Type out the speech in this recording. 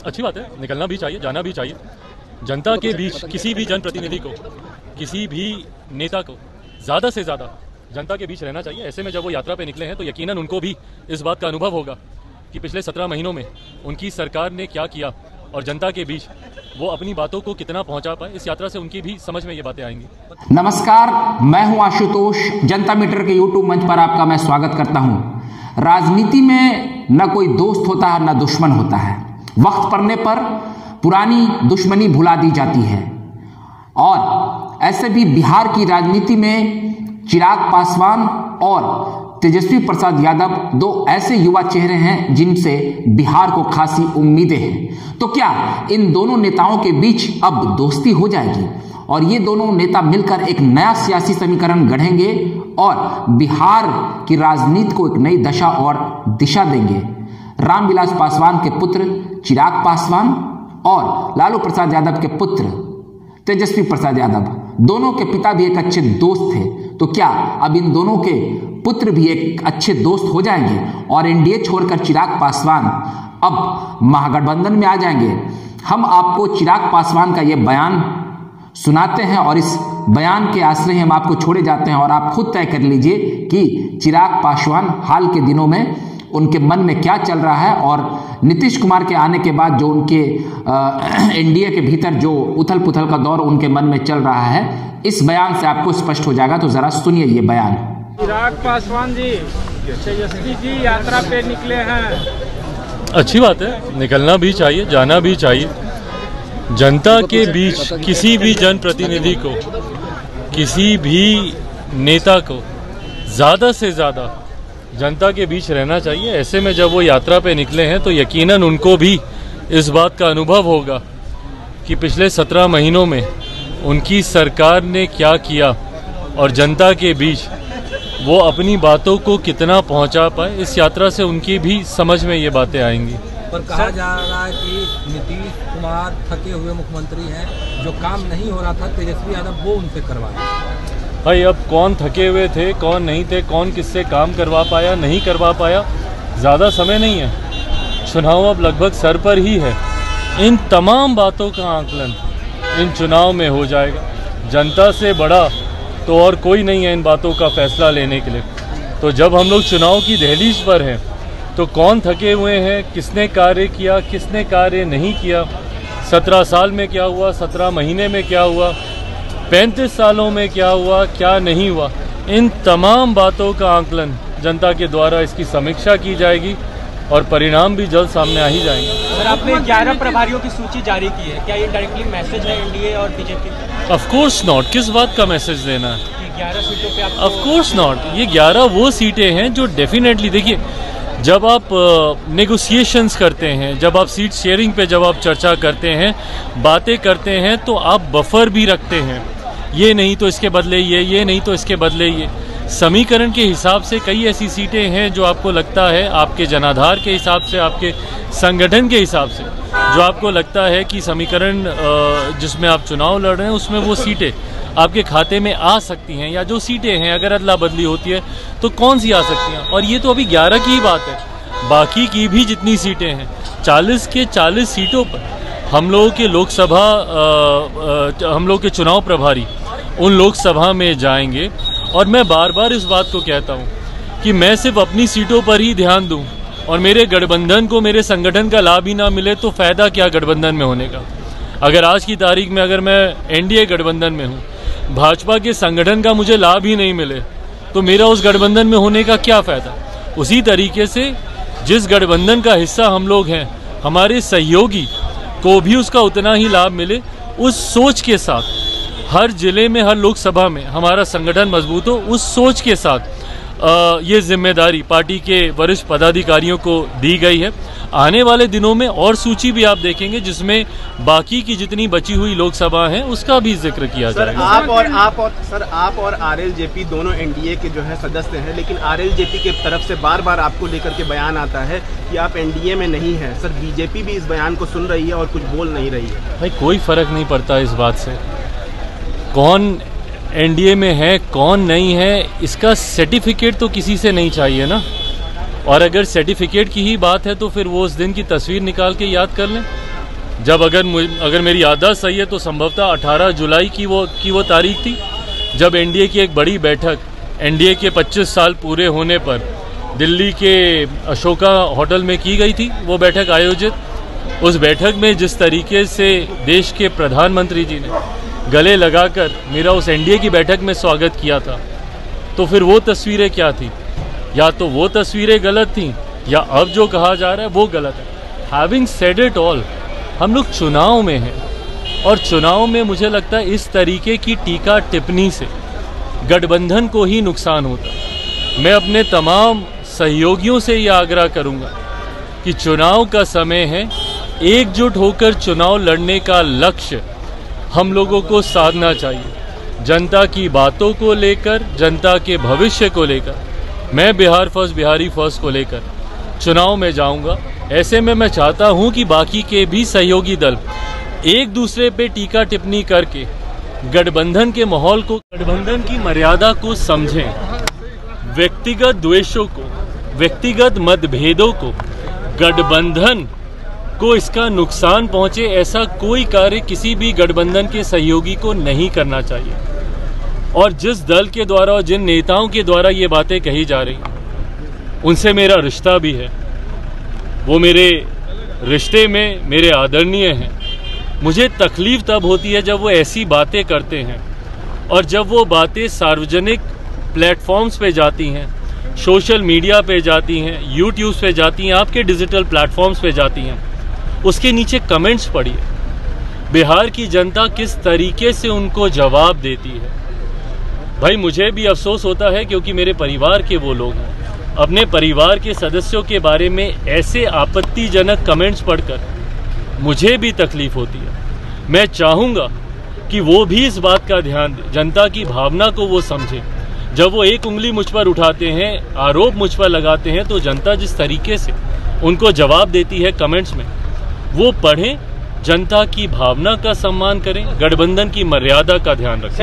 अच्छी बात है, निकलना भी चाहिए, जाना भी चाहिए। जनता के बीच किसी भी जनप्रतिनिधि को, किसी भी नेता को ज़्यादा से ज़्यादा जनता के बीच रहना चाहिए। ऐसे में जब वो यात्रा पे निकले हैं तो यकीनन उनको भी इस बात का अनुभव होगा कि पिछले 17 महीनों में उनकी सरकार ने क्या किया और जनता के बीच वो अपनी बातों को कितना पहुंचा पाए। इस यात्रा से उनकी भी समझ में ये बातें आएंगी। नमस्कार, मैं हूं आशुतोष। जनता मीटर के यूट्यूब मंच पर आपका मैं स्वागत करता हूं। राजनीति में न कोई दोस्त होता है न दुश्मन होता है। वक्त पड़ने पर पुरानी दुश्मनी भुला दी जाती है और ऐसे भी बिहार की राजनीति में चिराग पासवान और तेजस्वी प्रसाद यादव दो ऐसे युवा चेहरे हैं जिनसे बिहार को खासी उम्मीदें हैं। तो क्या इन दोनों नेताओं के बीच अब दोस्ती हो जाएगी और ये दोनों नेता मिलकर एक नया सियासी समीकरण गढ़ेंगे और बिहार की राजनीति को एक नई दशा और दिशा देंगे? रामविलास पासवान के पुत्र चिराग पासवान और लालू प्रसाद यादव के पुत्र तेजस्वी प्रसाद यादव, दोनों के पिता भी एक अच्छे दोस्त थे। तो क्या अब इन दोनों के पुत्र भी एक अच्छे दोस्त हो जाएंगे और एनडीए छोड़कर चिराग पासवान अब महागठबंधन में आ जाएंगे? हम आपको चिराग पासवान का यह बयान सुनाते हैं और इस बयान के आश्रय हम आपको छोड़े जाते हैं और आप खुद तय कर लीजिए कि चिराग पासवान हाल के दिनों में उनके मन में क्या चल रहा है और नीतीश कुमार के आने के बाद जो उनके एनडीए के भीतर जो उथल पुथल का दौर उनके मन में चल रहा है, इस बयान से आपको स्पष्ट हो जाएगा। तो जरा सुनिए ये बयान। चिराग पासवान जी, तेजस्वी जी यात्रा पे निकले हैं। अच्छी बात है, निकलना भी चाहिए, जाना भी चाहिए। जनता के बीच किसी भी जनप्रतिनिधि को, किसी भी नेता को ज़्यादा से ज़्यादा जनता के बीच रहना चाहिए। ऐसे में जब वो यात्रा पे निकले हैं तो यकीनन उनको भी इस बात का अनुभव होगा कि पिछले 17 महीनों में उनकी सरकार ने क्या किया और जनता के बीच वो अपनी बातों को कितना पहुंचा पाए। इस यात्रा से उनकी भी समझ में ये बातें आएंगी। पर कहा जा रहा है कि नीतीश कुमार थके हुए मुख्यमंत्री हैं, जो काम नहीं हो रहा था तेजस्वी यादव वो उनसे करवाए। भाई अब कौन थके हुए थे, कौन नहीं थे, कौन किससे काम करवा पाया, नहीं करवा पाया, ज़्यादा समय नहीं है। चुनाव अब लगभग सर पर ही है। इन तमाम बातों का आकलन इन चुनाव में हो जाएगा। जनता से बड़ा तो और कोई नहीं है इन बातों का फैसला लेने के लिए। तो जब हम लोग चुनाव की दहलीज पर हैं तो कौन थके हुए हैं, किसने कार्य किया, किसने कार्य नहीं किया, 17 साल में क्या हुआ, 17 महीने में क्या हुआ, 35 सालों में क्या हुआ, क्या नहीं हुआ, इन तमाम बातों का आकलन जनता के द्वारा इसकी समीक्षा की जाएगी और परिणाम भी जल्द सामने आ ही जाएंगे। सर, आपने 11 प्रभारियों की सूची जारी की है, क्या ये डायरेक्टली मैसेज है एनडीए और बीजेपी? Of course not. किस बात का मैसेज देना है? 11 सीटों पे आप? Of course not. ये 11 वो सीटें हैं जो डेफिनेटली, देखिए जब आप नेगोशिएशंस करते हैं, जब आप सीट शेयरिंग पे जब आप चर्चा करते हैं, बातें करते हैं, तो आप बफर भी रखते हैं। ये नहीं तो इसके बदले ये नहीं तो इसके बदले ये। समीकरण के हिसाब से कई ऐसी सीटें हैं जो आपको लगता है, आपके जनाधार के हिसाब से, आपके संगठन के हिसाब से, जो आपको लगता है कि समीकरण जिसमें आप चुनाव लड़ रहे हैं उसमें वो सीटें आपके खाते में आ सकती हैं, या जो सीटें हैं अगर अदला बदली होती है तो कौन सी आ सकती हैं। और ये तो अभी 11 की ही बात है। बाकी की भी जितनी सीटें हैं, 40 के 40 सीटों पर हम लोगों के लोकसभा, हम लोग के चुनाव प्रभारी उन लोकसभा में जाएंगे। और मैं बार बार इस बात को कहता हूँ कि मैं सिर्फ अपनी सीटों पर ही ध्यान दूँ और मेरे गठबंधन को, मेरे संगठन का लाभ ही ना मिले तो फ़ायदा क्या गठबंधन में होने का। अगर आज की तारीख में अगर मैं एनडीए गठबंधन में हूँ, भाजपा के संगठन का मुझे लाभ ही नहीं मिले तो मेरा उस गठबंधन में होने का क्या फ़ायदा। उसी तरीके से जिस गठबंधन का हिस्सा हम लोग हैं, हमारे सहयोगी को भी उसका उतना ही लाभ मिले, उस सोच के साथ हर जिले में, हर लोकसभा में हमारा संगठन मजबूत हो, उस सोच के साथ ये जिम्मेदारी पार्टी के वरिष्ठ पदाधिकारियों को दी गई है। आने वाले दिनों में और सूची भी आप देखेंगे जिसमें बाकी की जितनी बची हुई लोकसभा हैं उसका भी जिक्र किया जाएगा। आप और आरएलजेपी दोनों एनडीए के जो है सदस्य हैं, लेकिन आरएलजेपी के तरफ से बार बार आपको लेकर के बयान आता है कि आप एनडीए में नहीं हैं। सर, बीजेपी भी इस बयान को सुन रही है और कुछ बोल नहीं रही है। भाई कोई फर्क नहीं पड़ता इस बात से, कौन एनडीए में है कौन नहीं है, इसका सर्टिफिकेट तो किसी से नहीं चाहिए ना। और अगर सर्टिफिकेट की ही बात है तो फिर वो उस दिन की तस्वीर निकाल के याद कर लें। जब अगर मेरी याददाश्त सही है तो संभवतः 18 जुलाई की वो तारीख थी, जब एनडीए की एक बड़ी बैठक, एनडीए के 25 साल पूरे होने पर दिल्ली के अशोका होटल में की गई थी वो बैठक आयोजित। उस बैठक में जिस तरीके से देश के प्रधानमंत्री जी ने गले लगाकर मेरा उस एनडीए की बैठक में स्वागत किया था, तो फिर वो तस्वीरें क्या थी? या तो वो तस्वीरें गलत थीं या अब जो कहा जा रहा है वो गलत है। हैविंग सेड इट ऑल, हम लोग चुनाव में हैं और चुनाव में मुझे लगता है इस तरीके की टीका टिप्पणी से गठबंधन को ही नुकसान होता। मैं अपने तमाम सहयोगियों से ये आग्रह करूंगा कि चुनाव का समय है, एकजुट होकर चुनाव लड़ने का लक्ष्य हम लोगों को साधना चाहिए। जनता की बातों को लेकर, जनता के भविष्य को लेकर, मैं बिहार फर्स्ट, बिहारी फर्स्ट को लेकर चुनाव में जाऊंगा। ऐसे में मैं चाहता हूं कि बाकी के भी सहयोगी दल एक दूसरे पे टीका टिप्पणी करके गठबंधन के माहौल को, गठबंधन की मर्यादा को समझें। व्यक्तिगत द्वेषों को, व्यक्तिगत मतभेदों को, गठबंधन को इसका नुकसान पहुंचे, ऐसा कोई कार्य किसी भी गठबंधन के सहयोगी को नहीं करना चाहिए। और जिस दल के द्वारा और जिन नेताओं के द्वारा ये बातें कही जा रही उनसे मेरा रिश्ता भी है, वो मेरे रिश्ते में मेरे आदरणीय हैं। मुझे तकलीफ तब होती है जब वो ऐसी बातें करते हैं और जब वो बातें सार्वजनिक प्लेटफॉर्म्स पे जाती हैं, सोशल मीडिया पे जाती हैं, यूट्यूब पे जाती हैं, आपके डिजिटल प्लेटफॉर्म्स पे जाती हैं। उसके नीचे कमेंट्स पढ़िए, बिहार की जनता किस तरीके से उनको जवाब देती है। भाई मुझे भी अफसोस होता है क्योंकि मेरे परिवार के वो लोग हैं, अपने परिवार के सदस्यों के बारे में ऐसे आपत्तिजनक कमेंट्स पढ़कर मुझे भी तकलीफ होती है। मैं चाहूँगा कि वो भी इस बात का ध्यान दें, जनता की भावना को वो समझे। जब वो एक उंगली मुझ पर उठाते हैं, आरोप मुझ पर लगाते हैं, तो जनता जिस तरीके से उनको जवाब देती है कमेंट्स में, वो पढ़ें, जनता की भावना का सम्मान करें, गठबंधन की मर्यादा का ध्यान रखें।